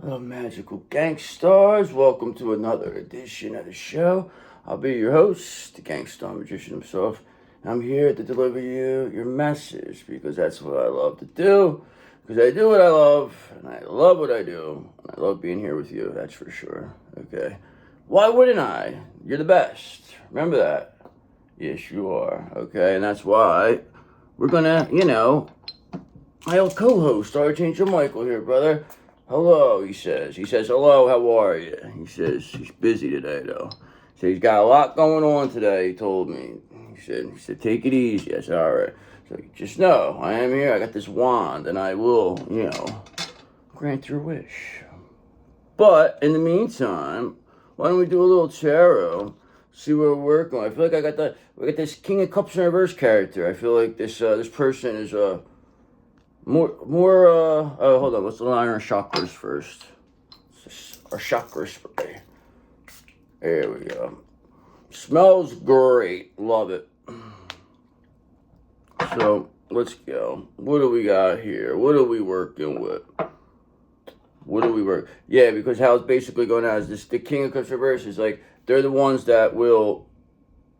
Hello, magical gangsters. Welcome to another edition of the show. I'll be your host, the gangster magician himself. I'm here to deliver you your message because that's what I love to do. Because I do what I love, and I love what I do. And I love being here with you, that's for sure. Okay. Why wouldn't I? You're the best. Remember that. Yes, you are. Okay, and that's why we're gonna, my old co-host, Archangel Michael here, brother. Hello, he says. He says, hello, how are you? He says, he's busy today, though. So he's got a lot going on today, he told me. He said, take it easy. I said, all right. So just know, I am here. I got this wand, and I will, grant your wish. But in the meantime, why don't we do a little tarot? See what we're working on. I feel like we got this King of Cups in reverse character. I feel like this person is hold on, let's align our chakras first. Our chakra spray. There we go. Smells great. Love it. So, let's go. What do we got here? What are we working with? Yeah, because how it's basically going out is this, the King of Cups reverse is like, they're the ones that will,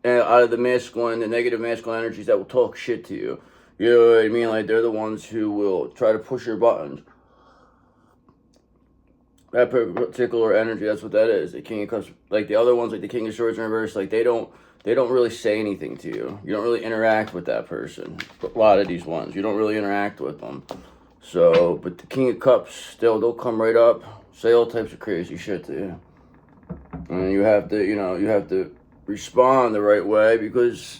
out of the masculine, the negative masculine energies that will talk shit to you. You know what I mean? Like, they're the ones who will try to push your buttons. That particular energy, that's what that is. The King of Cups, like the other ones, like the King of Swords in reverse, like they don't really say anything to you. You don't really interact with that person. A lot of these ones, you don't really interact with them. So, but the King of Cups, they'll come right up, say all types of crazy shit to you. And you have to respond the right way, because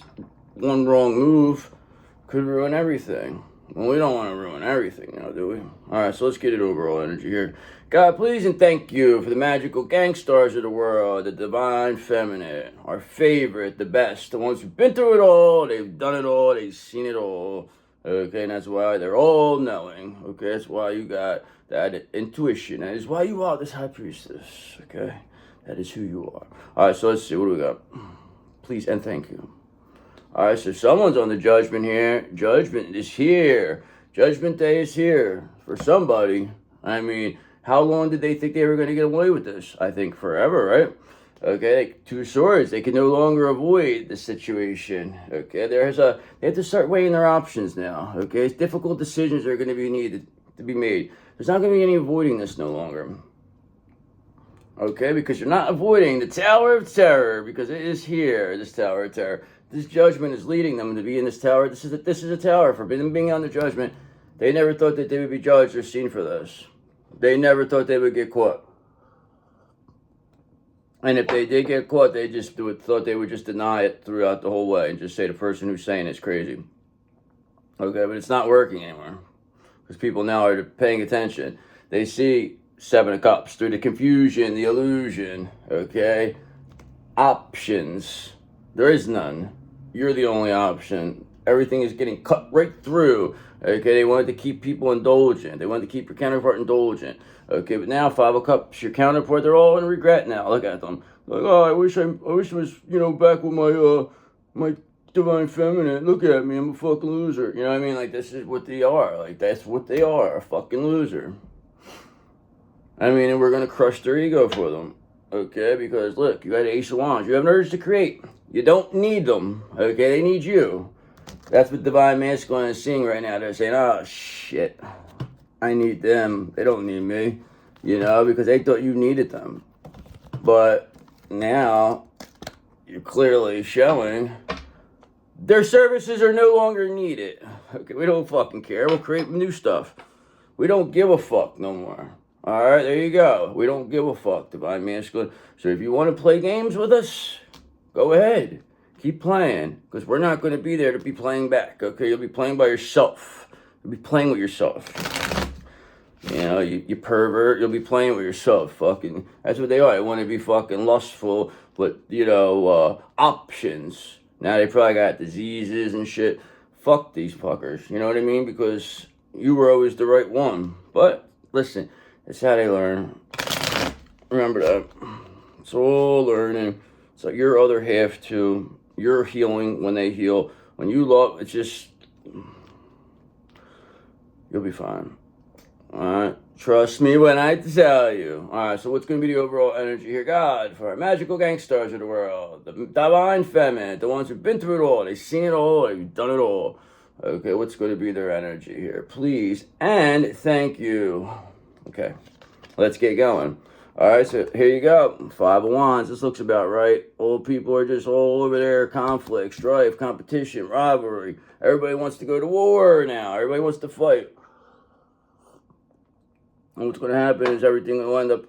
one wrong move could ruin everything. Well, we don't want to ruin everything now, do we? Alright, so let's get it overall energy here. God, please and thank you for the magical gangsters of the world, the divine feminine, our favorite, the best, the ones who've been through it all, they've done it all, they've seen it all. Okay, and that's why they're all knowing. Okay, that's why you got that intuition. That is why you are this high priestess. Okay, that is who you are. Alright, so let's see, what do we got? Please and thank you. Alright, so someone's on the judgment here. Judgment is here. Judgment day is here for somebody. I mean, how long did they think they were going to get away with this? I think forever, right? Okay, Two Swords. They can no longer avoid the situation. Okay, they have to start weighing their options now. Okay, difficult decisions are going to be needed to be made. There's not going to be any avoiding this no longer. Okay, because you're not avoiding the Tower of Terror, because it is here, this Tower of Terror. This judgment is leading them to be in this tower. This is a tower for them being on the judgment. They never thought that they would be judged or seen for this. They never thought they would get caught. And if they did get caught, they just thought they would just deny it throughout the whole way and just say the person who's saying it's crazy. Okay, but it's not working anymore, because people now are paying attention. They see Seven of Cups through the confusion, the illusion. Okay, options. There is none. You're the only option. Everything is getting cut right through. Okay, they wanted to keep people indulgent. They wanted to keep your counterpart indulgent. Okay, but now Five of Cups, your counterpart, they're all in regret now. Look at them. Like, oh, I wish I was, back with my divine feminine. Look at me, I'm a fucking loser. You know what I mean? Like, this is what they are. Like, that's what they are, a fucking loser. I mean, and we're gonna crush their ego for them. Okay, because look, you got an Ace of Wands. You have an urge to create. You don't need them. Okay, they need you. That's what Divine Masculine is seeing right now. They're saying, oh, shit, I need them. They don't need me, because they thought you needed them. But now you're clearly showing their services are no longer needed. Okay, we don't fucking care. We'll create new stuff. We don't give a fuck no more. All right, there you go. We don't give a fuck, Divine Masculine. So if you want to play games with us, go ahead. Keep playing, because we're not going to be there to be playing back, okay? You'll be playing by yourself. You'll be playing with yourself. You pervert. You'll be playing with yourself. Fucking, that's what they are. They want to be fucking lustful, but, options. Now they probably got diseases and shit. Fuck these fuckers, you know what I mean? Because you were always the right one. But, listen, that's how they learn. Remember that. It's all learning. It's like your other half, too. You're healing when they heal. When you love, it's just, you'll be fine. Alright? Trust me when I tell you. Alright, so what's going to be the overall energy here? God, for our magical gangsters of the world, the divine feminine, the ones who've been through it all, they've seen it all, they've done it all. Okay, what's going to be their energy here? Please and thank you. Okay, let's get going. Alright, so here you go. Five of Wands. This looks about right. Old people are just all over there. Conflict, strife, competition, rivalry. Everybody wants to go to war now. Everybody wants to fight. And what's going to happen is everything will end up,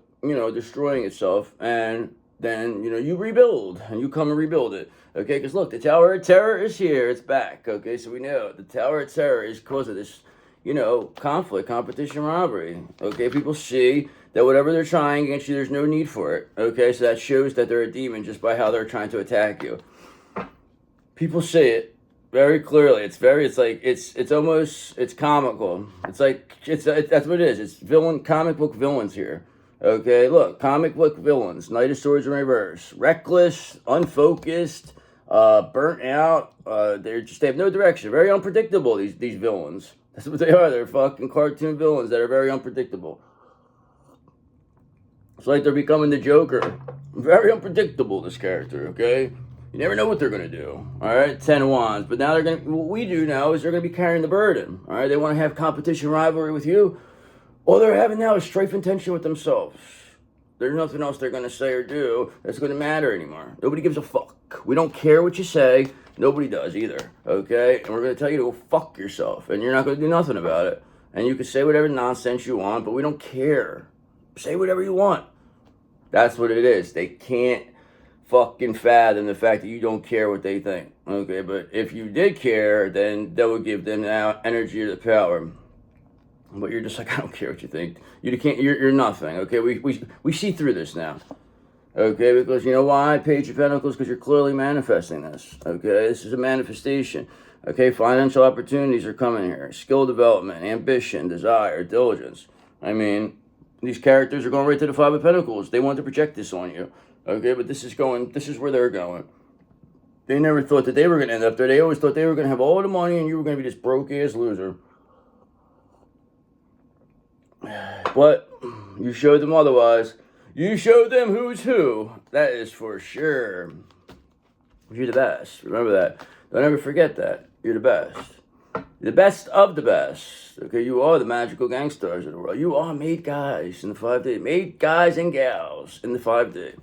destroying itself. And then, you rebuild. And you come and rebuild it. Okay, because look, the Tower of Terror is here. It's back. Okay, so we know the Tower of Terror is because of this, conflict, competition, rivalry. Okay, people see that whatever they're trying against you, there's no need for it. Okay, so that shows that they're a demon just by how they're trying to attack you. People see it very clearly. It's comical. That's what it is. It's comic book villains here. Okay, look, comic book villains. Knight of Swords in reverse. Reckless, unfocused, burnt out. They have no direction. Very unpredictable, these villains. That's what they are. They're fucking cartoon villains that are very unpredictable. It's like they're becoming the Joker. Very unpredictable, this character, okay? You never know what they're going to do, all right? 10 of Wands. But now what we do now is they're going to be carrying the burden, all right? They want to have competition, rivalry with you. All they're having now is strife and tension with themselves. There's nothing else they're going to say or do that's going to matter anymore. Nobody gives a fuck. We don't care what you say. Nobody does either, okay? And we're going to tell you to go fuck yourself, and you're not going to do nothing about it. And you can say whatever nonsense you want, but we don't care. Say whatever you want. That's what it is. They can't fucking fathom the fact that you don't care what they think. Okay, but if you did care, then that would give them the energy or the power. But you're just like, I don't care what you think. You're nothing. Okay, we see through this now. Okay, because you know why? Page of Pentacles, because you're clearly manifesting this. Okay, this is a manifestation. Okay, financial opportunities are coming here. Skill development, ambition, desire, diligence. I mean, these characters are going right to the Five of Pentacles. They want to project this on you. Okay, but this is where they're going. They never thought that they were going to end up there. They always thought they were going to have all the money and you were going to be this broke-ass loser. But you showed them otherwise. You showed them who's who. That is for sure. You're the best. Remember that. Don't ever forget that. You're the best. The best of the best. Okay, you are the magical gangsters of the world. You are made guys in the 5D. Made guys and gals in the 5D.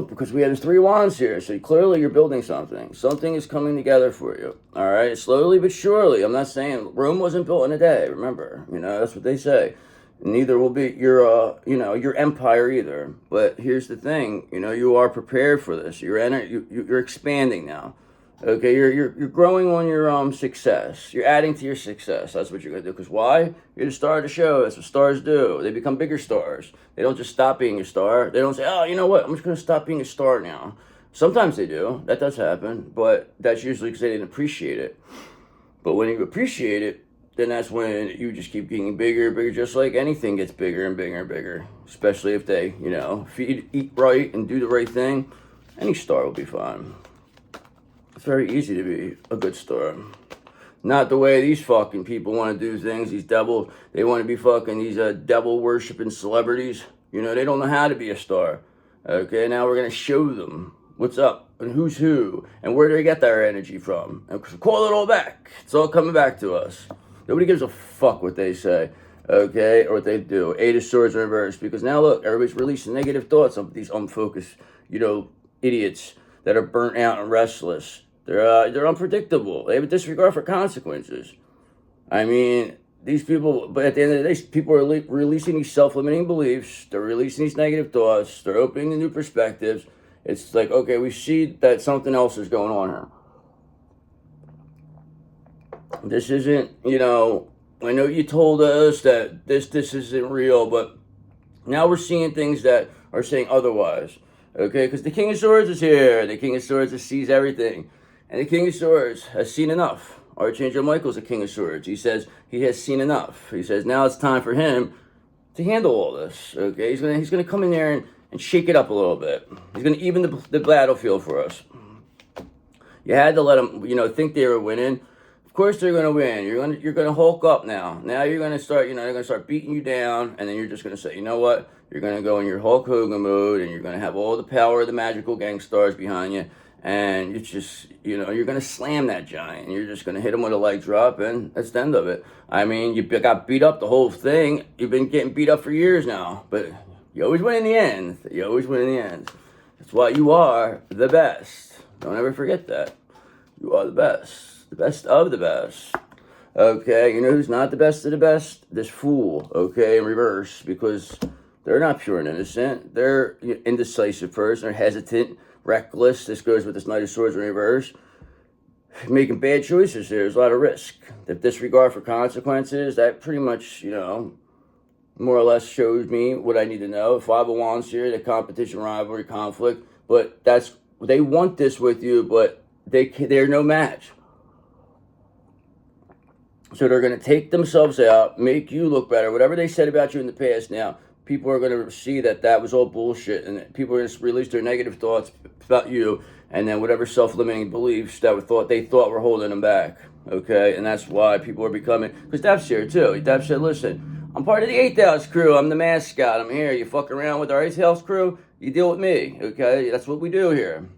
Because we have this 3 wands here. So clearly you're building something. Something is coming together for you. All right? Slowly but surely. I'm not saying Rome wasn't built in a day. Remember. That's what they say. Neither will be your empire either. But here's the thing. You are prepared for this. You're expanding now. Okay, you're growing on your success. You're adding to your success. That's what you're gonna do. Because why? You're the star of the show. That's what stars do. They become bigger stars. They don't just stop being a star. They don't say, oh, you know what? I'm just gonna stop being a star now. Sometimes they do. That does happen. But that's usually because they didn't appreciate it. But when you appreciate it, then that's when you just keep getting bigger and bigger. Just like anything gets bigger and bigger and bigger. Especially if they, eat right and do the right thing. Any star will be fine. It's very easy to be a good star. Not the way these fucking people want to do things. They want to be fucking these devil worshipping celebrities. They don't know how to be a star. Okay, now we're going to show them what's up and who's who and where do they get their energy from. And call it all back. It's all coming back to us. Nobody gives a fuck what they say. Okay, or what they do. 8 of Swords in reverse. Because now look, everybody's releasing negative thoughts of these unfocused, idiots that are burnt out and restless. They're unpredictable. They have a disregard for consequences. I mean, these people, but at the end of the day, people are releasing these self-limiting beliefs. They're releasing these negative thoughts. They're opening the new perspectives. It's like, okay, we see that something else is going on here. This isn't, I know you told us that this isn't real, but now we're seeing things that are saying otherwise. Okay, because the King of Swords is here. The King of Swords sees everything. And the King of Swords has seen enough. Archangel Michael's the King of Swords. He says he has seen enough. He says now it's time for him to handle all this. Okay, he's gonna come in there and shake it up a little bit. He's gonna even the battlefield for us. You had to let them, think they were winning. Of course they're gonna win. You're gonna hulk up now. Now you're gonna start, they're gonna start beating you down, and then you're just gonna say, you know what? You're gonna go in your Hulk Hogan mode, and you're gonna have all the power of the magical gang stars behind you, and you just, you're gonna slam that giant. And you're just gonna hit him with a leg drop, and that's the end of it. I mean, you got beat up the whole thing. You've been getting beat up for years now, but you always win in the end. You always win in the end. That's why you are the best. Don't ever forget that. You are the best. The best of the best. Okay, you know who's not the best of the best? This fool, okay, in reverse, because they're not pure and innocent. They're indecisive person, they're hesitant, reckless. This goes with this Knight of Swords in reverse. Making bad choices here, there's a lot of risk. The disregard for consequences, that pretty much, more or less shows me what I need to know. Five of Wands here, the competition, rivalry, conflict, but they want this with you, but they're no match. So they're going to take themselves out, make you look better. Whatever they said about you in the past now, people are going to see that was all bullshit. And people are going to release their negative thoughts about you. And then whatever self-limiting beliefs that they thought were holding them back. Okay? And that's why people are becoming... Because Dev's here too. Dev said, listen, I'm part of the 8th house crew. I'm the mascot. I'm here. You fuck around with our 8th house crew, you deal with me. Okay? That's what we do here.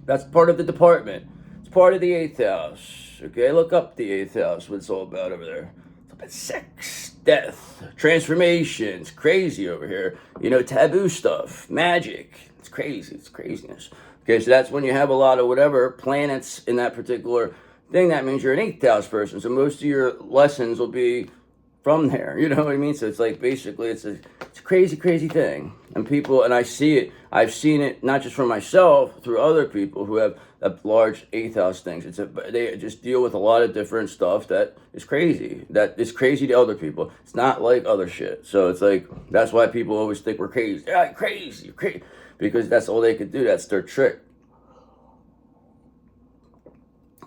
That's part of the department. It's part of the 8th house. Okay, look up the 8th house, what it's all about over there. It's about sex, death, transformations, crazy over here. Taboo stuff, magic. It's crazy, it's craziness. Okay, so that's when you have a lot of whatever planets in that particular thing. That means you're an 8th house person. So most of your lessons will be from there. You know what I mean? So it's like basically it's a crazy, crazy thing. And I see it. I've seen it not just for myself, through other people who have large 8th house things. They just deal with a lot of different stuff that is crazy. That is crazy to other people. It's not like other shit. So it's like, that's why people always think we're crazy. Yeah, crazy, you're crazy. Because that's all they could do. That's their trick.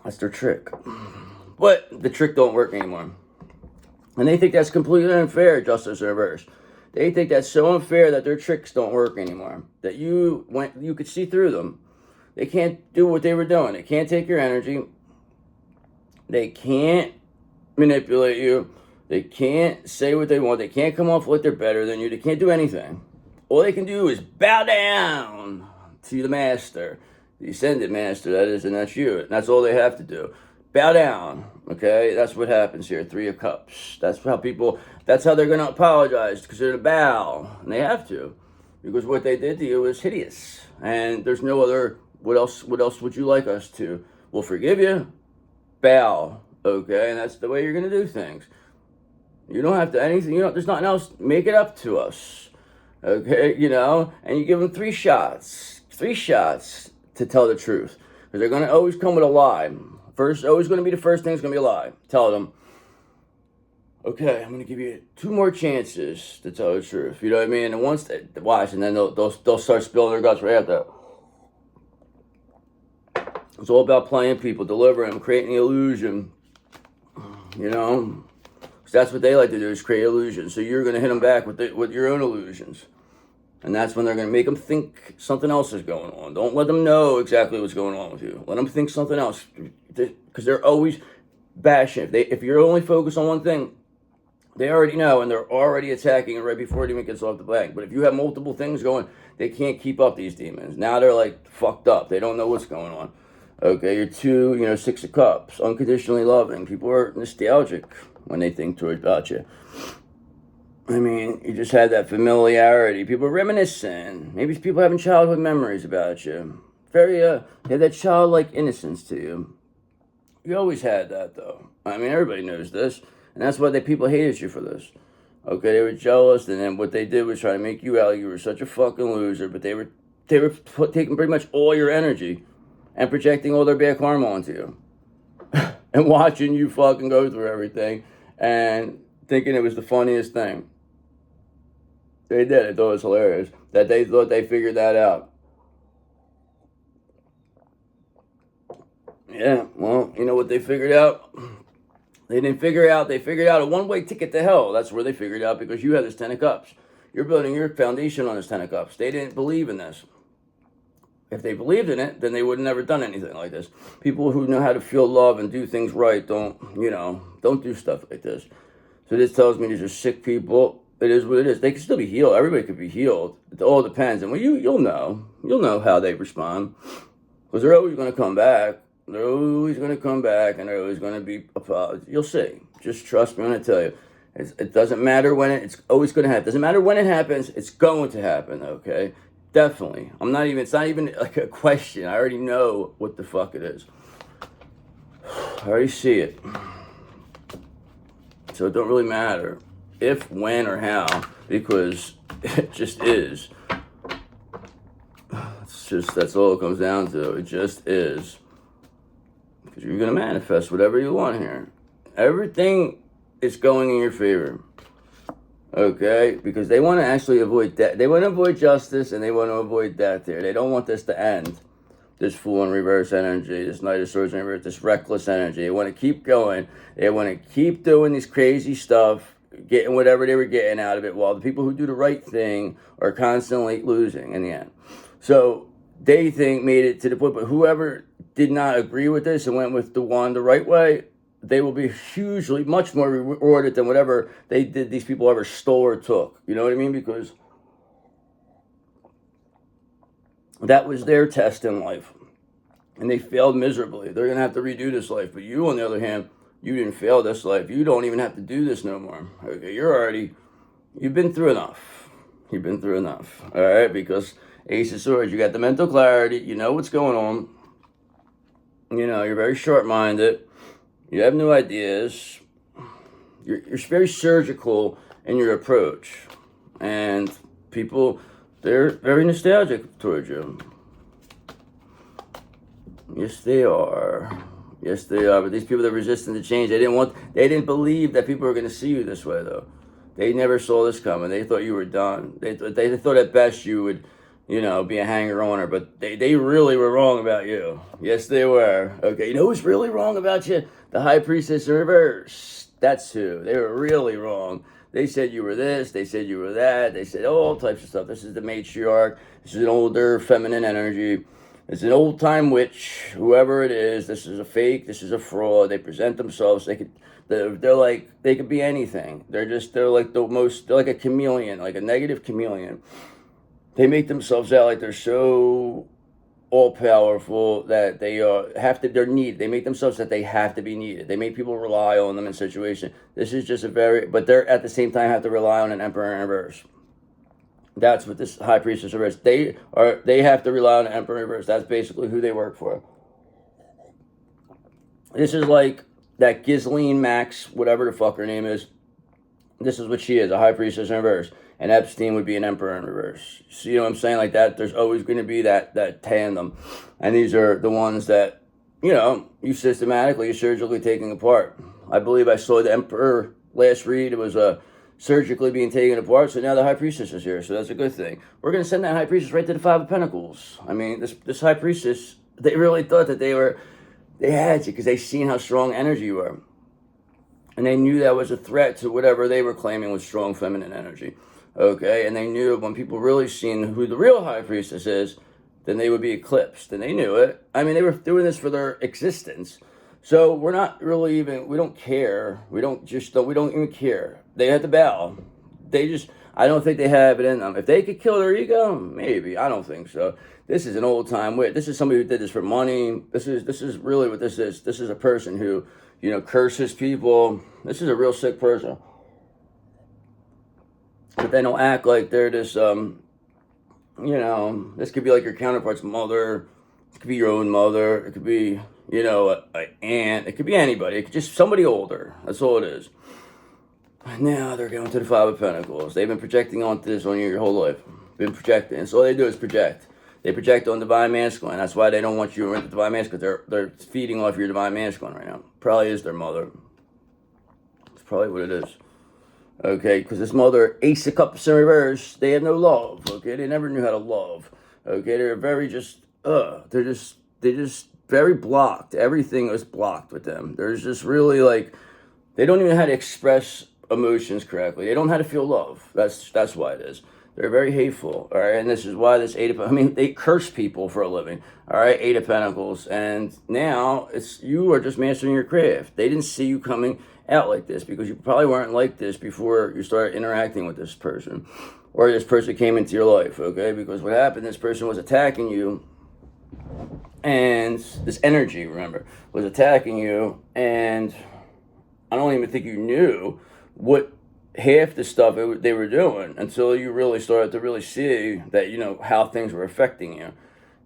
That's their trick. But the trick don't work anymore. And they think that's completely unfair, justice in reverse. They think that's so unfair that their tricks don't work anymore. That you could see through them. They can't do what they were doing. They can't take your energy. They can't manipulate you. They can't say what they want. They can't come off like they're better than you. They can't do anything. All they can do is bow down to the master. The ascended master, that is, and that's you. And that's all they have to do. Bow down, okay? That's what happens here, 3 of Cups. That's how they're going to apologize, because they're going to bow. And they have to. Because what they did to you is hideous. And there's no other, what else would you like us to? We'll forgive you. Bow, okay? And that's the way you're going to do things. You don't have to anything, there's nothing else. Make it up to us, okay? And you give them 3 shots. 3 shots to tell the truth. Because they're going to always come with a lie. Always going to be the first thing is going to be a lie. Tell them, okay, I'm going to give you 2 more chances to tell the truth. You know what I mean? And once they watch, and then they'll start spilling their guts right after. It's all about playing people, delivering, creating the illusion. Because that's what they like to do, is create illusions. So you're going to hit them back with your own illusions. And that's when they're going to make them think something else is going on. Don't let them know exactly what's going on with you. Let them think something else. Because they're always bashing. If you're only focused on one thing, they already know, and they're already attacking it right before it even gets off the bank. But if you have multiple things going, they can't keep up, these demons. Now they're like fucked up. They don't know what's going on. Okay, you're 2, 6 of Cups. Unconditionally loving. People are nostalgic when they think about you. I mean, you just had that familiarity. People are reminiscing. Maybe people having childhood memories about you. Very, you had that childlike innocence to you. You always had that, though. I mean, everybody knows this. And that's why people hated you for this. Okay, they were jealous, and then what they did was try to make you out like you were such a fucking loser, but they were taking pretty much all your energy and projecting all their bad karma onto you. And watching you fucking go through everything and thinking it was the funniest thing. They did. I thought it was hilarious that they thought they figured that out. Yeah, well, you know what they figured out? They didn't figure out. They figured out a one-way ticket to hell. That's where they figured out, because you have this 10 of Cups. You're building your foundation on this 10 of Cups. They didn't believe in this. If they believed in it, then they would have never done anything like this. People who know how to feel love and do things right don't do stuff like this. So this tells me these are sick people. It is what it is. They can still be healed. Everybody could be healed. It all depends. And you'll know how they respond. Because they're always going to come back. They're always going to come back, and they're always going to be apologies. You'll see. Just trust me when I tell you. It doesn't matter when it's always going to happen. It doesn't matter when it happens. It's going to happen, okay? Definitely. It's not even like a question. I already know what the fuck it is. I already see it. So it don't really matter if, when, or how, because it just is. That's all it comes down to. It just is. Because you're going to manifest whatever you want here. Everything is going in your favor. Okay? Because they want to actually avoid death. They want to avoid justice, and they want to avoid death here. They don't want this to end. This Fool in reverse energy, this Knight of Swords in reverse, this reckless energy. They want to keep going. They want to keep doing this crazy stuff, getting whatever they were getting out of it, while the people who do the right thing are constantly losing in the end. So they made it to the point, but whoever did not agree with this and went with the right way, they will be hugely, much more rewarded than whatever these people ever stole or took. You know what I mean? Because that was their test in life. And they failed miserably. They're going to have to redo this life. But you, on the other hand, you didn't fail this life. You don't even have to do this no more. Okay, you've been through enough. You've been through enough. All right? Because Ace of Swords, you got the mental clarity. You know what's going on. You're very short-minded. You have new ideas. You're very surgical in your approach. And people, they're very nostalgic towards you. Yes, they are. Yes, they are. But these people that are resistant to change, they didn't believe that people were going to see you this way, though. They never saw this coming. They thought you were done. They thought at best you would, be a hanger-oner. But they really were wrong about you. Yes, they were. Okay, you know who's really wrong about you? The High Priestess in reverse. That's who. They were really wrong. They said you were this. They said you were that. They said all types of stuff. This is the Matriarch. This is an older feminine energy. It's an old-time witch, whoever it is. This is a fake. This is a fraud. They present themselves. They're like, they could be anything. They're like they're like a chameleon, like a negative chameleon. They make themselves out like they're so all-powerful that they're needed. They make themselves that they have to be needed. They make people rely on them in situations. This is just but they're at the same time have to rely on an Emperor in reverse. That's what this High Priestess reverse. They have to rely on the Emperor reverse. That's basically who they work for. This is like that Ghislaine Max, whatever the fuck her name is. This is what she is, a High Priestess in reverse. And Epstein would be an Emperor in reverse. So you know what I'm saying? Like that, there's always going to be that tandem. And these are the ones that, you systematically, you're surgically taking apart. I believe I saw the Emperor last read. It was surgically being taken apart, so now the High Priestess is here, so that's a good thing. We're going to send that High Priestess right to the Five of Pentacles. I mean, this High Priestess, they really thought that they had you, because they seen how strong energy you were. And they knew that was a threat to whatever they were claiming was strong feminine energy. Okay, and they knew when people really seen who the real High Priestess is, then they would be eclipsed, and they knew it. I mean, they were doing this for their existence. So we're not really we don't care. We don't even care. They had to bow. I don't think they have it in them. If they could kill their ego, maybe. I don't think so. This is an old-time witch. This is somebody who did this for money. This is really what this is. This is a person who, curses people. This is a real sick person. But they don't act like they're this, this could be like your counterpart's mother. It could be your own mother. It could be, an aunt. It could be anybody. It could just somebody older. That's all it is. Now they're going to the Five of Pentacles. They've been projecting onto this on you your whole life. Been projecting. And so all they do is project. They project on Divine Masculine. That's why they don't want you in the Divine Masculine. They're feeding off your Divine Masculine right now. Probably is their mother. That's probably what it is. Okay, because this mother, Ace of Cups in reverse, they have no love. Okay, they never knew how to love. Okay, they're very they're just very blocked. Everything is blocked with them. There's just really they don't even know how to express emotions correctly. They don't know how to feel love. That's why it is. They're very hateful, all right? And this is why this Eight of, I mean, they curse people for a living, all right? Eight of Pentacles. And now you are just mastering your craft. They didn't see you coming out like this because you probably weren't like this before you started interacting with this person or this person came into your life, okay? Because what happened, this person was attacking you, and this energy, remember, was attacking you, and I don't even think you knew what half the stuff they were doing until you really started to really see that, you know, how things were affecting you.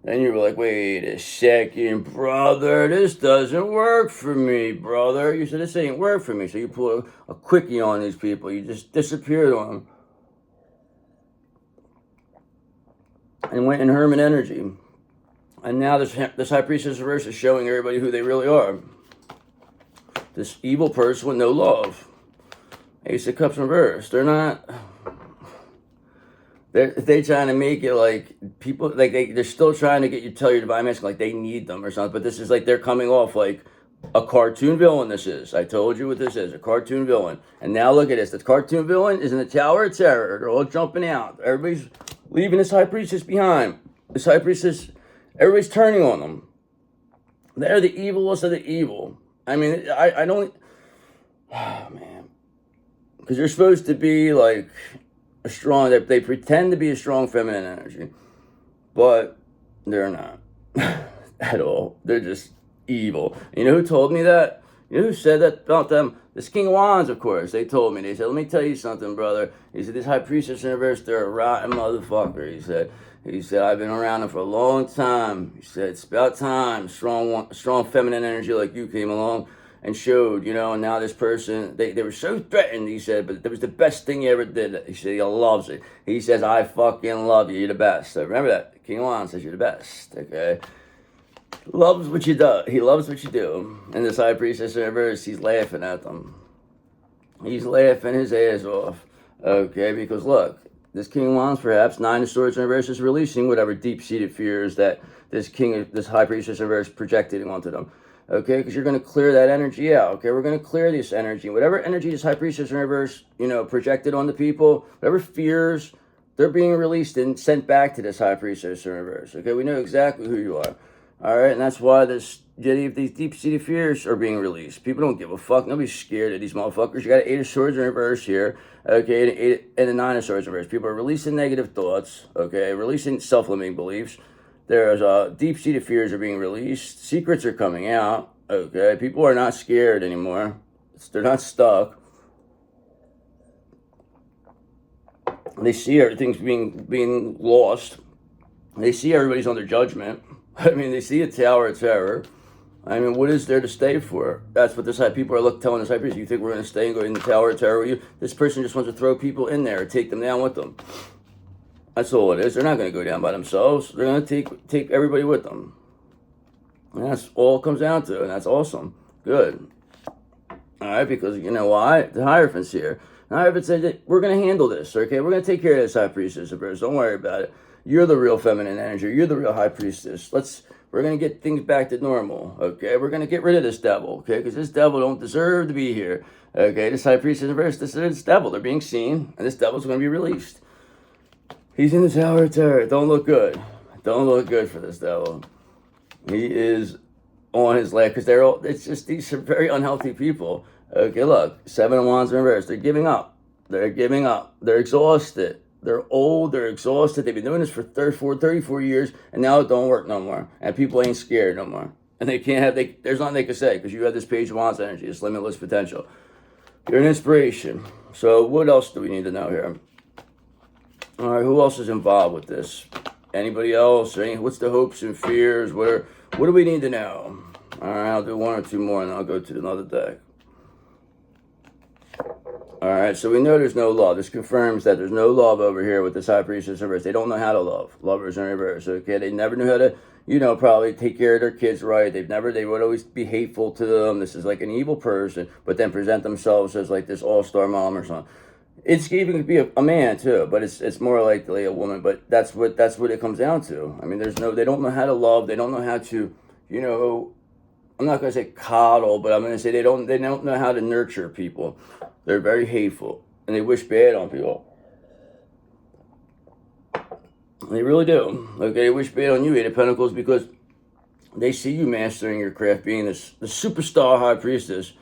Then you were like, wait a second, brother, this doesn't work for me, brother. You said, this ain't work for me. So you pull a quickie on these people. You just disappeared on them. And went in hermit energy. And now this High Priestess reverse is showing everybody who they really are. This evil person with no love. Ace of Cups reverse. They're not... They trying to make it like people... Like they're still trying to get you to tell your divine masculine like they need them or something. But this is like they're coming off like a cartoon villain, this is. I told you what this is. A cartoon villain. And now look at this. The cartoon villain is in the Tower of Terror. They're all jumping out. Everybody's leaving this High Priestess behind. This High Priestess... Everybody's turning on them. They're the evilest of the evil. I mean, I don't... Oh, man. Because they're supposed to be, like, a strong... They pretend to be a strong feminine energy. But they're not. At all. They're just evil. You know who told me that? You know who said that about them? This King of Wands, of course. They told me. They said, let me tell you something, brother. He said, this High Priestess universe, they're a rotten motherfucker, he said. He said, I've been around them for a long time. He said, it's about time strong feminine energy like you came along and showed, you know, and now this person, they were so threatened, he said, but it was the best thing he ever did. He said, he loves it. He says, I fucking love you. You're the best. So remember that. King of Wands says you're the best, okay? Loves what you do. He loves what you do. And this High Priestess universe, he's laughing at them. He's laughing his ass off, okay? Because look, this King of Wands, perhaps, Nine of Swords reverse is releasing whatever deep-seated fears that this High Priestess reverse projected onto them. Okay, because you're going to clear that energy out. Okay, we're going to clear this energy. Whatever energy this High Priestess reverse, you know, projected on the people, whatever fears, they're being released and sent back to this High Priestess reverse. Okay, we know exactly who you are. All right, and that's why these deep-seated fears are being released. People don't give a fuck. Nobody's scared of these motherfuckers. You got an Eight of Swords in reverse here, okay, and a Nine of Swords in reverse. People are releasing negative thoughts, okay, releasing self-limiting beliefs. There's deep-seated fears are being released. Secrets are coming out, okay. People are not scared anymore. They're not stuck. They see everything's being lost. They see everybody's under judgment. I mean, they see a Tower of Terror. I mean, what is there to stay for? That's what people are telling this High Priest. You think we're going to stay and go in the Tower of Terror with you? This person just wants to throw people in there, take them down with them. That's all it is. They're not going to go down by themselves. They're going to take everybody with them. And that's all it comes down to, and that's awesome. Good. All right, because you know why? The Hierophant's here. The Hierophant said that we're going to handle this, okay? We're going to take care of this High Priestess of hers. Don't worry about it. You're the real feminine energy. You're the real High Priestess. We're going to get things back to normal, okay? We're going to get rid of this devil, okay? Because this devil don't deserve to be here, okay? This High Priestess of hers, this is this devil. They're being seen, and this devil's going to be released. He's in the Tower of Terror. Don't look good. Don't look good for this devil. He is on his leg, because it's just these are very unhealthy people. Okay, look, Seven of Wands in reverse. They're giving up. They're giving up. They're exhausted. They're old, they're exhausted. They've been doing this for 34 years, and now it don't work no more. And people ain't scared no more. And they can't there's nothing they can say, because you have this Page of Wands energy, this limitless potential. You're an inspiration. So what else do we need to know here? All right, who else is involved with this? Anybody else? What's the hopes and fears? What do we need to know? All right, I'll do one or two more, and I'll go to another deck. All right, so we know there's no love. This confirms that there's no love over here with this High Priestess in reverse. They don't know how to love. Lovers in reverse, okay? They never knew how to, you know, probably take care of their kids right. They would always be hateful to them. This is like an evil person, but then present themselves as like this all-star mom or something. It's even could be a man too, but it's more likely a woman. But that's what it comes down to. I mean, they don't know how to love. They don't know how to, you know, I'm not going to say coddle, but I'm going to say they don't know how to nurture people. They're very hateful, and they wish bad on people. They really do. Okay, they wish bad on you, Eight of Pentacles, because they see you mastering your craft, being the superstar high priestess.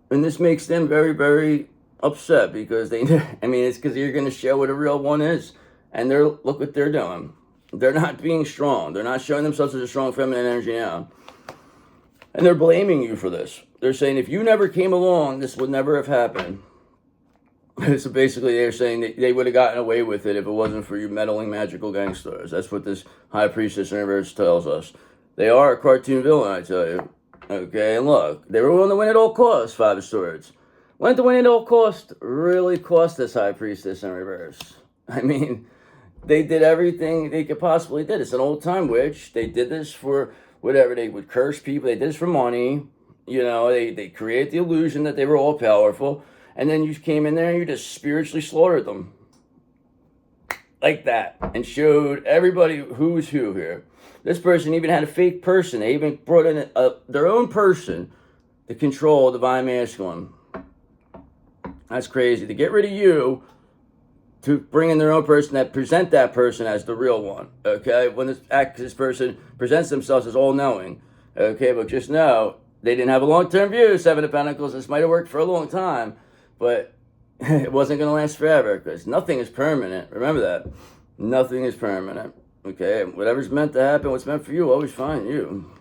And this makes them very, very upset because they, I mean, it's because you're going to show what a real one is. And look what they're doing. They're not being strong. They're not showing themselves as a strong feminine energy now. And they're blaming you for this. They're saying if you never came along, this would never have happened. So basically they're saying that they would have gotten away with it if it wasn't for you meddling magical gangsters. That's what this high priestess universe tells us. They are a cartoon villain, I tell you. Okay, and look, they were willing to win at all costs, Five of Swords. Went to win at all costs really cost this high priestess in reverse. I mean, they did everything they could possibly do. It's an old time witch. They did this for whatever. They would curse people. They did this for money. You know, they create the illusion that they were all powerful. And then you came in there and you just spiritually slaughtered them. Like that. And showed everybody who's who here. This person even had a fake person. They even brought in their own person to control Divine Masculine. That's crazy. To get rid of you, to bring in their own person that present that person as the real one. Okay? When this person presents themselves as all-knowing. Okay? But just know, they didn't have a long-term view, Seven of Pentacles. This might have worked for a long time. But it wasn't going to last forever because nothing is permanent. Remember that. Nothing is permanent. Okay? Whatever's meant to happen, what's meant for you, always find you.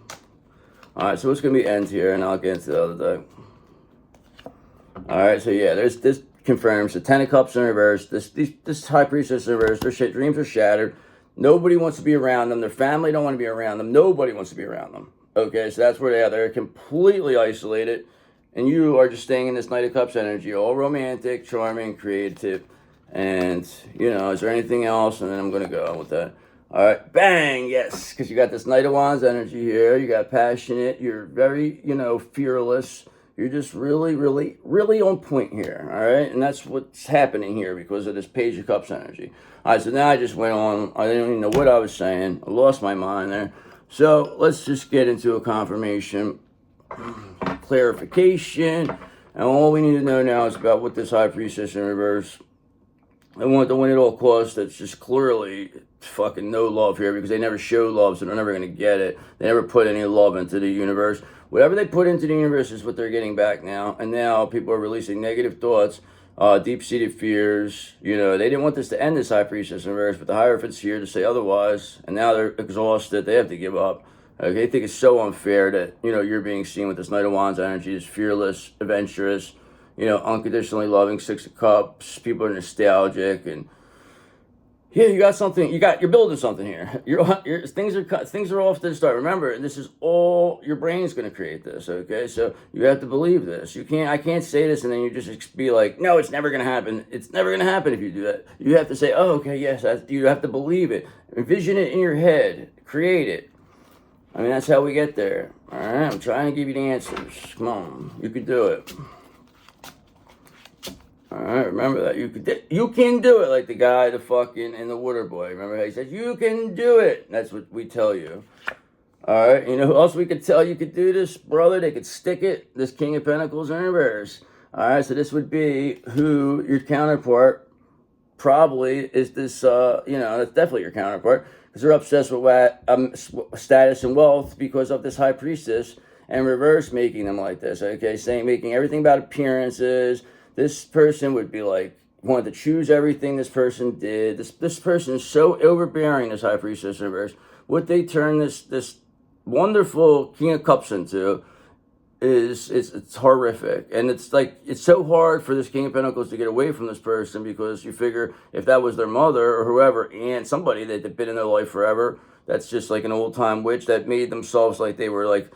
Alright, so what's going to be end here, and I'll get into the other deck. Alright, so yeah, this confirms the Ten of Cups in reverse. This high priestess in reverse. Their dreams are shattered. Nobody wants to be around them. Their family don't want to be around them. Nobody wants to be around them. Okay, so that's where they are. They're completely isolated. And you are just staying in this Knight of Cups energy, all romantic, charming, creative. And, you know, is there anything else? And then I'm going to go with that. All right, bang, yes, because you got this Knight of Wands energy here. You got passionate. You're very, you know, fearless. You're just really, really, really on point here, all right? And that's what's happening here because of this Page of Cups energy. All right, so now I just went on. I didn't even know what I was saying. I lost my mind there. So let's just get into a confirmation. Clarification, and all we need to know now is about what this high priestess in reverse. I want to win at all costs. That's just clearly fucking no love here because they never show love, so they're never going to get it. They never put any love into the universe. Whatever they put into the universe is what they're getting back now. And now people are releasing negative thoughts, deep-seated fears. You know, they didn't want this to end, this high priestess in reverse, but the Hierophant's here to say otherwise. And now they're exhausted. They have to give up. Okay, they think it's so unfair that, you know, you're being seen with this Knight of Wands energy, this fearless, adventurous, you know, unconditionally loving Six of Cups. People are nostalgic, and yeah, you got something. You're building something here. Things are off to the start. Remember, this is all your brain's going to create this. Okay, so you have to believe this. I can't say this and then you just be like, no, it's never going to happen. It's never going to happen if you do that. You have to say, oh, okay, yes. You have to believe it. Envision it in your head. Create it. I mean, that's how we get there. All right, I'm trying to give you the answers. Come on, you can do it. All right, remember that you can do it, like the guy, in the water boy. Remember how he said you can do it? That's what we tell you. All right, you know who else we could tell you could do this, brother? They could stick it. This King of Pentacles in reverse. All right, so this would be who your counterpart probably is. This, you know, that's definitely your counterpart. Because they're obsessed with status and wealth because of this high priestess and reverse making them like this, okay? Making everything about appearances. This person would be like, wanted to choose everything this person did. This person is so overbearing, this high priestess reverse. What they turn this wonderful King of Cups into is it's horrific. And it's like, it's so hard for this King of Pentacles to get away from this person because you figure if that was their mother or whoever and somebody that had been in their life forever, that's just like an old time witch that made themselves like they were like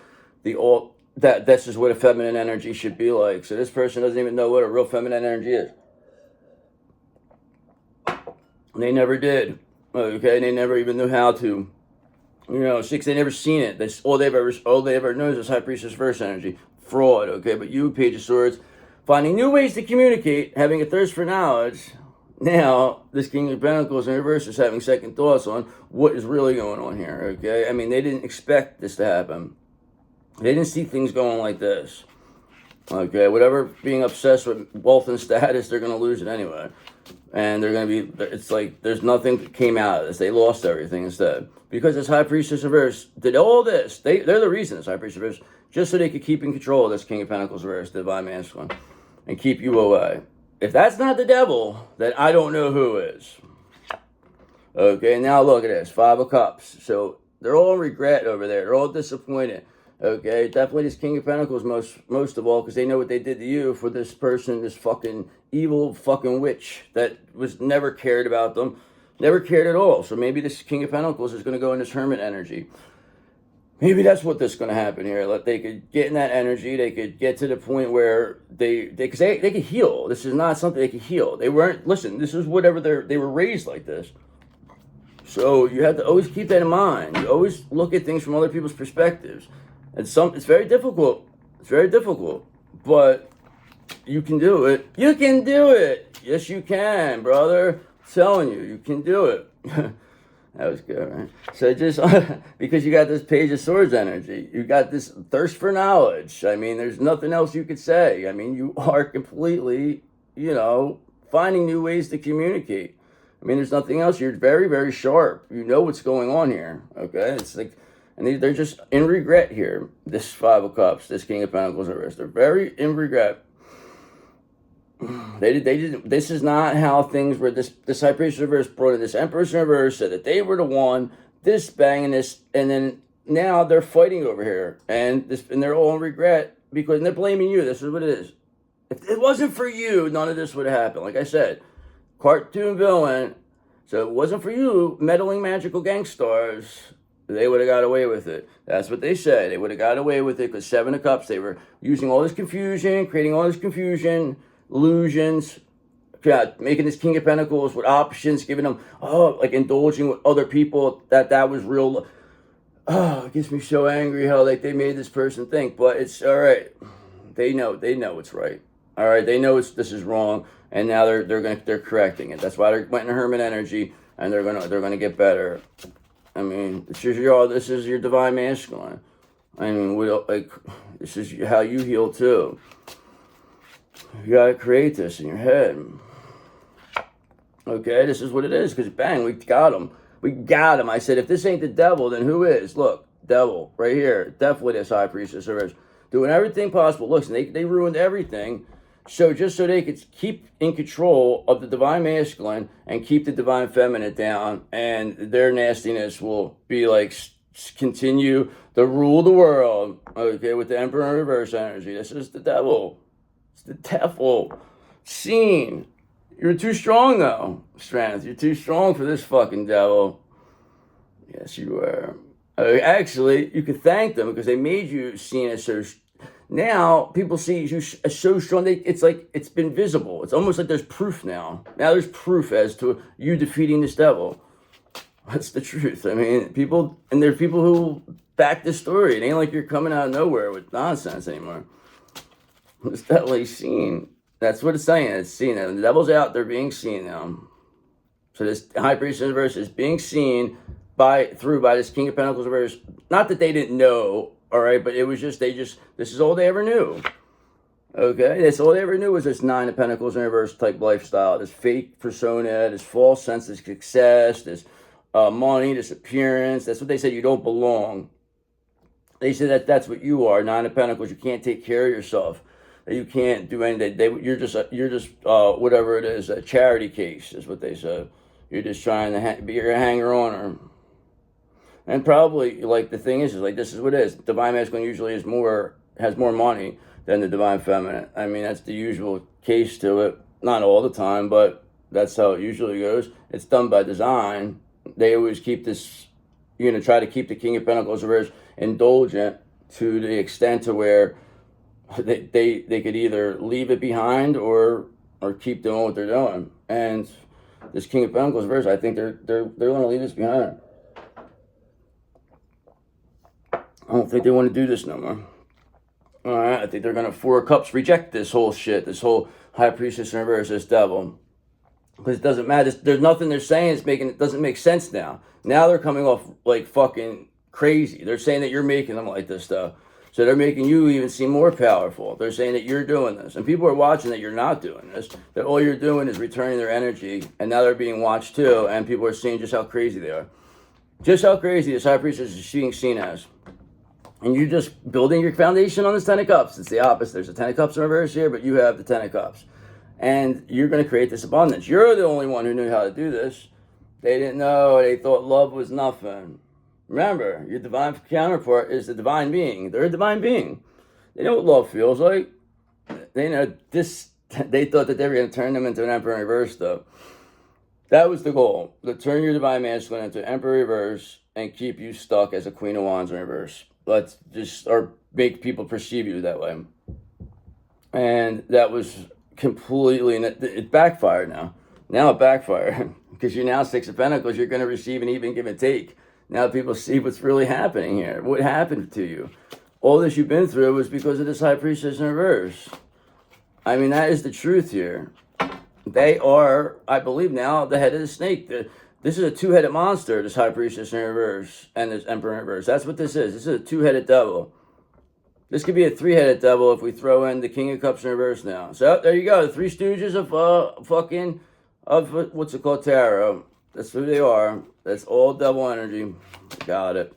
that's just what a feminine energy should be like. So this person doesn't even know what a real feminine energy is. They never did. Okay, they never even knew how to. You know, they never seen it. All they ever know is this high priestess verse energy. Fraud, okay? But you, Page of Swords, finding new ways to communicate, having a thirst for knowledge. Now, this King of Pentacles in reverse is having second thoughts on what is really going on here, okay? I mean, they didn't expect this to happen. They didn't see things going like this. Okay, whatever being obsessed with wealth and status, they're going to lose it anyway. And they're going to be, it's like there's nothing that came out of this. They lost everything instead. Because this High Priestess reverse did all this. They're the reason this High Priestess reverse, just so they could keep in control of this King of Pentacles reverse, Divine Masculine, and keep you away. If that's not the devil, then I don't know who is. Okay, now look at this, 5 of Cups. So they're all in regret over there. They're all disappointed. Okay, definitely this King of Pentacles most of all, because they know what they did to you for this person, this fucking evil fucking witch that was never cared about them, never cared at all. So maybe this King of Pentacles is going to go in this Hermit energy. Maybe that's what this is going to happen here. Like they could get in that energy. They could get to the point where they could heal. This is not something they could heal. They weren't, listen, this is whatever they were raised like this. So you have to always keep that in mind. You always look at things from other people's perspectives. It's very difficult. It's very difficult. But you can do it. You can do it. Yes, you can, brother. I'm telling you, you can do it. That was good, right? So just because you got this Page of Swords energy, you got this thirst for knowledge. I mean, there's nothing else you could say. I mean, you are completely, finding new ways to communicate. I mean, there's nothing else. You're very, very sharp. You know what's going on here, okay? It's like, and they're just in regret here. This 5 of Cups, this King of Pentacles reverse. They're very in regret. They didn't. This is not how things were. This High Priestess reverse brought in this Empress reverse, said that they were the one. This bang and this, and then now they're fighting over here, and they're all in regret because they're blaming you. This is what it is. If it wasn't for you, none of this would have happened. Like I said, cartoon villain. So if it wasn't for you, meddling magical gangsters, they would have got away with it. That's what they said. They would have got away with it because 7 of Cups, they were using all this confusion, creating all this confusion, illusions, making this King of Pentacles with options, giving them, like indulging with other people, that was real. It gets me so angry how like they made this person think, but it's all right. They know it's right. All right, they know this is wrong, and now they're correcting it. That's why they went in Hermit energy, and they're gonna get better. I mean, this is your Divine Masculine. I mean, this is how you heal too. You gotta create this in your head. Okay, this is what it is, because bang, we got him. We got him. I said, if this ain't the devil, then who is? Look, devil, right here. Definitely this High Priestess reverse. Doing everything possible. Listen, they ruined everything. So just so they could keep in control of the Divine Masculine and keep the Divine Feminine down, and their nastiness will be like, continue to rule the world. Okay, with the Emperor reverse energy. This is the devil. It's the devil. Seen. You're too strong, though, Strength. You're too strong for this fucking devil. Yes, you were. Actually, you could thank them because they made you seen as so. Now, people see you as so strong. It's like it's been visible. It's almost like there's proof now. Now there's proof as to you defeating this devil. That's the truth. I mean, there's people who back this story. It ain't like you're coming out of nowhere with nonsense anymore. It's definitely seen. That's what it's saying. It's seen. The devil's out there being seen now. So this High Priestess reverse is being seen by this King of Pentacles reverse. Not that they didn't know, all right, but it was just, this is all they ever knew. Okay, that's all they ever knew was this 9 of Pentacles in reverse type lifestyle, this fake persona, this false sense of success, this money, this appearance. That's what they said, you don't belong. They said that's what you are, 9 of Pentacles. You can't take care of yourself. You can't do anything. You're just whatever it is, a charity case is what they said. You're just trying to be a hanger-oner. And probably, like, the thing is like, this is what it is. Divine Masculine usually has more money than the Divine Feminine. I mean, that's the usual case to it. Not all the time, but that's how it usually goes. It's done by design. They always keep this, try to keep the King of Pentacles reverse indulgent to the extent to where they could either leave it behind or keep doing what they're doing. And this King of Pentacles reverse, I think they're going to leave this behind. I don't think they want to do this no more. All right, I think they're going to 4 of Cups reject this whole shit, this whole High Priestess in reverse, this devil. Because it doesn't matter. There's nothing they're saying it doesn't make sense now. Now they're coming off like fucking crazy. They're saying that you're making them like this stuff. So they're making you even seem more powerful. They're saying that you're doing this. And people are watching that you're not doing this. That all you're doing is returning their energy. And now they're being watched too. And people are seeing just how crazy they are. Just how crazy this high priestess is being seen as. And you're just building your foundation on this Ten of Cups. It's the opposite. There's a Ten of Cups in reverse here, but you have the Ten of Cups. And you're going to create this abundance. You're the only one who knew how to do this. They didn't know. They thought love was nothing. Remember, your divine counterpart is the divine being. They're a divine being. They know what love feels like. They know this. They thought that they were going to turn them into an emperor in reverse, though. That was the goal. To turn your divine masculine into emperor reverse and keep you stuck as a queen of wands in reverse. Let's just, or make people perceive you that way. And that was completely, it backfired now. Now it backfired. Because you're now Six of Pentacles, you're going to receive an even give and take. Now people see what's really happening here. What happened to you? All this you've been through was because of this high priestess in reverse. I mean, that is the truth here. They are, I believe now, the head of the snake. This is a two-headed monster, this high priestess in reverse and this emperor in reverse. That's what this is. This is a two-headed devil. This could be a three-headed devil if we throw in the King of Cups in reverse now. So there you go. The Three Stooges of what's it called, tarot. That's who they are. That's all devil energy. Got it.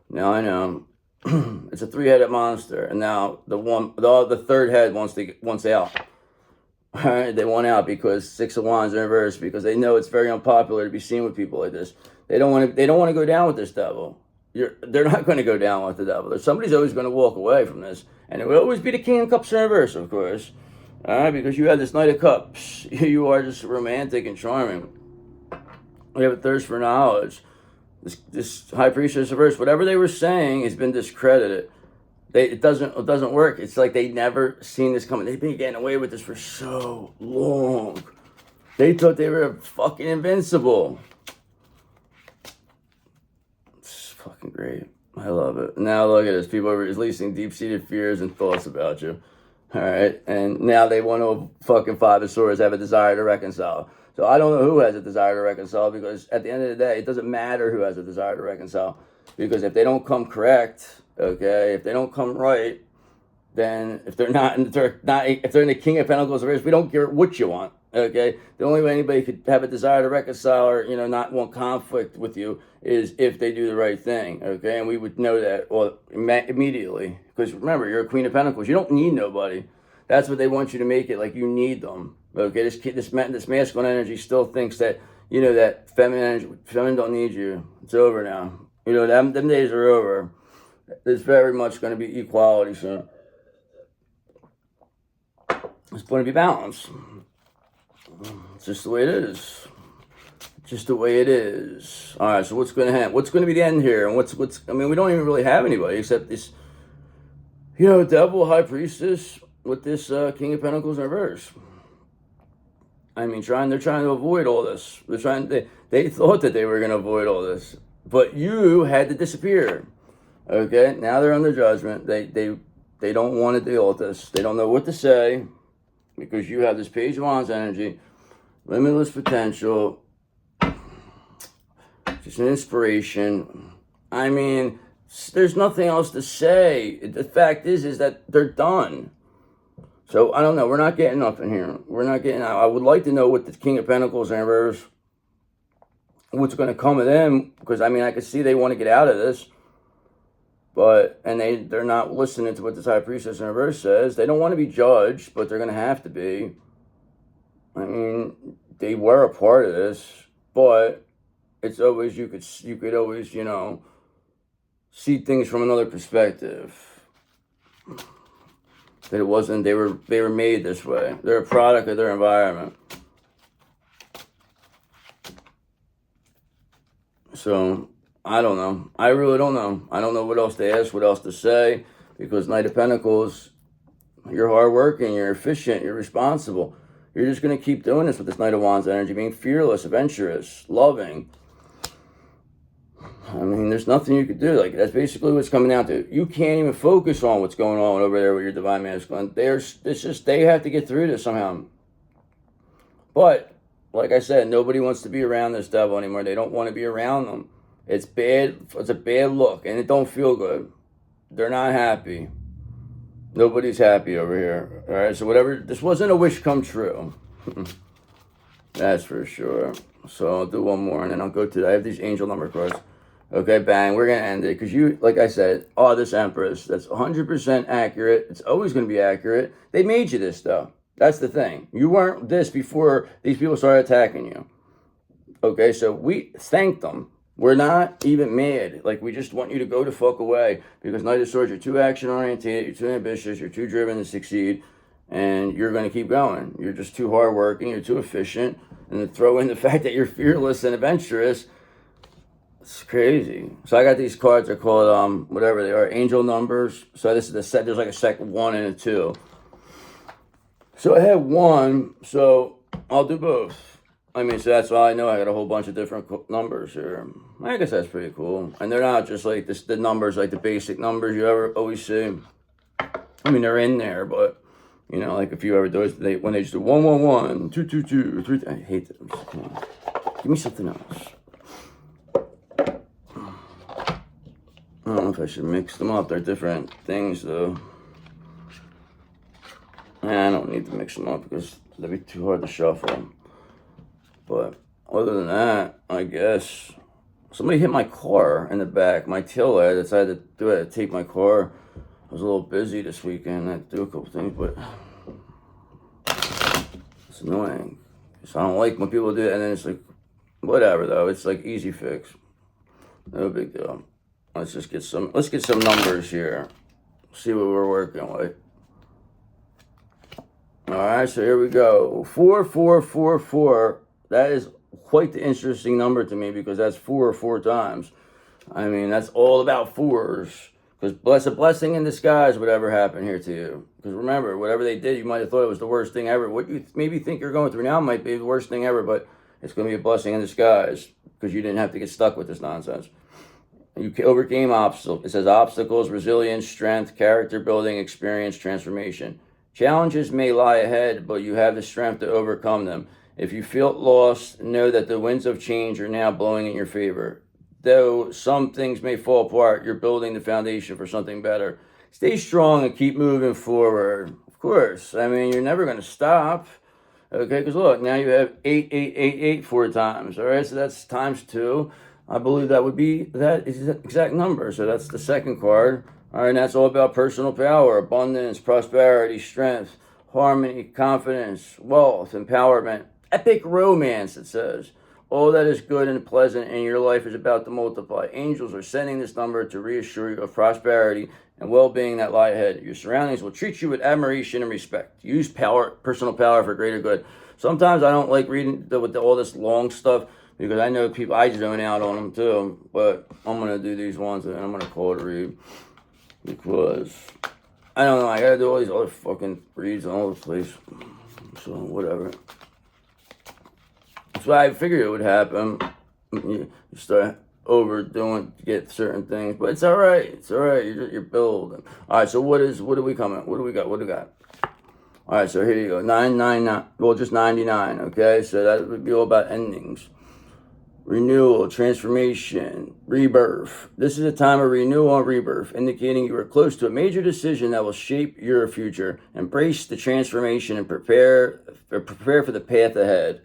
Now I know. It's a three-headed monster, and now the third head wants out. All right, they want out because Six of Wands in reverse, because they know it's very unpopular to be seen with people like this. They don't want to go down with this devil. They're not going to go down with the devil. Somebody's always going to walk away from this, and it will always be the King of Cups in reverse, of course. All right, because you have this Knight of Cups. You are just romantic and charming. You have a thirst for knowledge. This high priestess reverse, whatever they were saying has been discredited. It doesn't work. It's like they never seen this coming. They've been getting away with this for so long. They thought they were fucking invincible. It's fucking great. I love it. Now look at this. People are releasing deep-seated fears and thoughts about you. All right, and now they want to fucking Five of Swords, have a desire to reconcile. So I don't know who has a desire to reconcile, because at the end of the day, it doesn't matter who has a desire to reconcile, because if they don't come correct, okay, if they don't come right, then if they're in the King of Pentacles reverse, we don't care what you want, okay. The only way anybody could have a desire to reconcile or not want conflict with you is if they do the right thing, okay. And we would know that immediately, because remember, you're a Queen of Pentacles. You don't need nobody. That's what they want you to make it, like you need them. Okay, this masculine energy still thinks that, that feminine don't need you. It's over now. Them days are over. There's very much going to be equality soon. It's going to be balance. It's just the way it is. Just the way it is. All right, so what's going to happen? What's going to be the end here? And I mean, we don't even really have anybody except this, devil, high priestess with this King of Pentacles in reverse. I mean, they're trying to avoid all this. They thought that they were going to avoid all this, but you had to disappear. Okay, now they're under judgment. They don't want to deal with this. They don't know what to say, because you have this Page of Wands energy, limitless potential, just an inspiration. I mean, there's nothing else to say. The fact is that they're done. So, I don't know. We're not getting nothing here. We're not getting... I would like to know what the King of Pentacles in reverse, what's going to come of them. Because, I mean, I can see they want to get out of this. But, and they're not listening to what this high priestess in reverse says. They don't want to be judged, but they're going to have to be. I mean, they were a part of this. But, it's always, you could always, see things from another perspective. That it wasn't, they were made this way. They're a product of their environment. So, I don't know. I really don't know. I don't know what else to ask, what else to say, because Knight of Pentacles, you're hardworking, you're efficient, you're responsible. You're just going to keep doing this with this Knight of Wands energy, being fearless, adventurous, loving. I mean, there's nothing you could do. Like, that's basically what's coming down to. You can't even focus on what's going on over there with your divine masculine. They have to get through this somehow. But, like I said, nobody wants to be around this devil anymore. They don't want to be around them. It's bad. It's a bad look, and it don't feel good. They're not happy. Nobody's happy over here. All right, so whatever, this wasn't a wish come true. That's for sure. So I'll do one more and then I'll go to, I have these angel number cards. Okay, bang, we're going to end it. Because you, like I said, oh, this Empress, that's 100% accurate. It's always going to be accurate. They made you this, though. That's the thing. You weren't this before these people started attacking you. Okay, so we thanked them. We're not even mad. Like, we just want you to go the fuck away. Because Knight of Swords, you're too action-oriented, you're too ambitious, you're too driven to succeed, and you're going to keep going. You're just too hardworking, you're too efficient, and to throw in the fact that you're fearless and adventurous, it's crazy. So I got these cards, they're called, whatever they are, angel numbers. So this is the set, there's like a second 1 and a 2. So I have 1, so I'll do both. I mean, so that's all I know. I got a whole bunch of different numbers here. I guess that's pretty cool. And they're not just like this, the numbers, like the basic numbers you ever always see. I mean, they're in there, but, you know, like if you ever do it, when they just do 1, 1, 1, 2, 2, 2, 3, I hate them. Come on. Give me something else. I don't know if I should mix them up. They're different things, though. I don't need to mix them up because that'd be too hard to shuffle. But other than that, I guess somebody hit my car in the back. My tail light. I decided to do it. Take my car. I was a little busy this weekend. I had to do a couple things, but it's annoying. So I don't like when people do it, and then it's like, whatever though. It's like easy fix. No big deal. Let's get some numbers here. See what we're working with. All right, so here we go. 4, 4, 4, 4. That is quite the interesting number to me because that's 4 times. I mean, that's all about 4s. Because it's a blessing in disguise, whatever happened here to you. Because remember, whatever they did, you might have thought it was the worst thing ever. What you maybe think you're going through now might be the worst thing ever, but it's going to be a blessing in disguise because you didn't have to get stuck with this nonsense. You overcame obstacles. It says obstacles, resilience, strength, character building, experience, transformation. Challenges may lie ahead, but you have the strength to overcome them. If you feel lost, know that the winds of change are now blowing in your favor. Though some things may fall apart, you're building the foundation for something better. Stay strong and keep moving forward. Of course, I mean, you're never going to stop. Okay, because look, now you have 8, 8, 8, 8 4 times. All right, so that's times 2. I believe that would be that exact number. So that's the second card. All right, and that's all about personal power, abundance, prosperity, strength, harmony, confidence, wealth, empowerment, epic romance, it says. All that is good and pleasant in your life is about to multiply. Angels are sending this number to reassure you of prosperity and well-being that lie ahead. Your surroundings will treat you with admiration and respect. Use power, personal power for greater good. Sometimes I don't like reading with all this long stuff because I know people, I zone out on them too. But I'm going to do these ones and I'm going to call it a read. Because, I don't know, I gotta do all these other fucking reads all over the place. So, whatever. That's why I figured it would happen. You start overdoing to get certain things. But it's alright. It's alright. You're building. Alright, so what do we got? What do we got? Alright, so here you go. 999. Well, just 99, okay? So that would be all about endings. Renewal, transformation, rebirth. This is a time of renewal and rebirth, indicating you are close to a major decision that will shape your future. Embrace the transformation and prepare for the path ahead.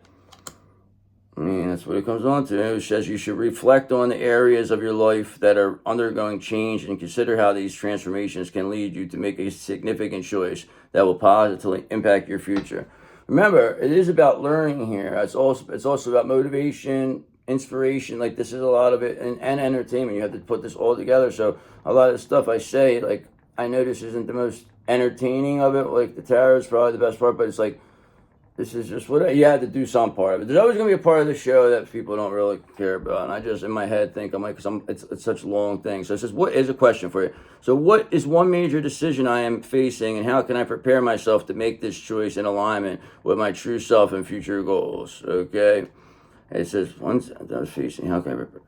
I mean, that's what it comes on to. It says you should reflect on the areas of your life that are undergoing change and consider how these transformations can lead you to make a significant choice that will positively impact your future. Remember, it is about learning here. It's also about motivation, inspiration. Like, this is a lot of it, and entertainment. You have to put this all together. So a lot of the stuff I say, like, I know this isn't the most entertaining of it. Like, the tarot is probably the best part, but it's like, this is just what you have to do some part of it. There's always going to be a part of the show that people don't really care about. And I just, in my head, think, I'm like, it's such long things. So it says, what is a question for you? So what is one major decision I am facing, and how can I prepare myself to make this choice in alignment with my true self and future goals? Okay. It says, once I was facing, how can I prepare?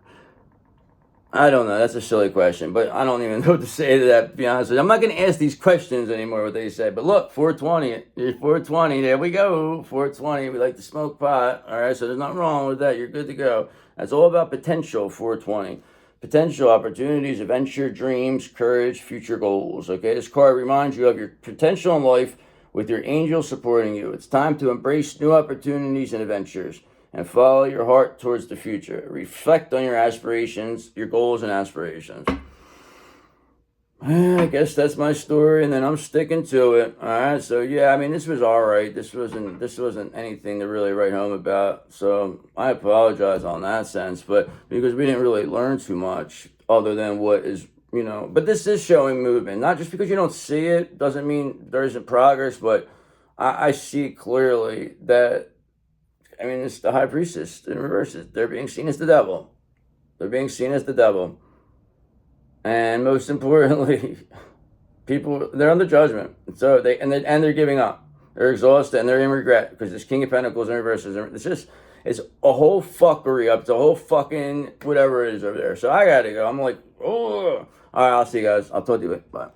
I don't know. That's a silly question, but I don't even know what to say to that, to be honest with you. I'm not going to ask these questions anymore, what they say. But look, 420. There's 420. There we go. 420. We like to smoke pot. All right, so there's nothing wrong with that. You're good to go. That's all about potential, 420. potential opportunities, adventure, dreams, courage, future goals. Okay, this card reminds you of your potential in life with your angel supporting you. It's time to embrace new opportunities and adventures and follow your heart towards the future. Reflect on your aspirations, your goals and aspirations. I guess that's my story, and then I'm sticking to it. All right, so yeah, I mean, this was all right. This wasn't anything to really write home about. So I apologize on that sense, but because we didn't really learn too much other than what is, you know. But this is showing movement. Not just because you don't see it doesn't mean there isn't progress, but I see clearly that. I mean, it's the high priestess in reverse. They're being seen as the devil. They're being seen as the devil. And most importantly, people, they're under judgment. So they're giving up. They're exhausted and they're in regret because this King of Pentacles in reverse it's a whole fuckery up. It's a whole fucking whatever it is over there. So I gotta go. I'm like, oh. All right, I'll see you guys. I'll talk to you later. Bye.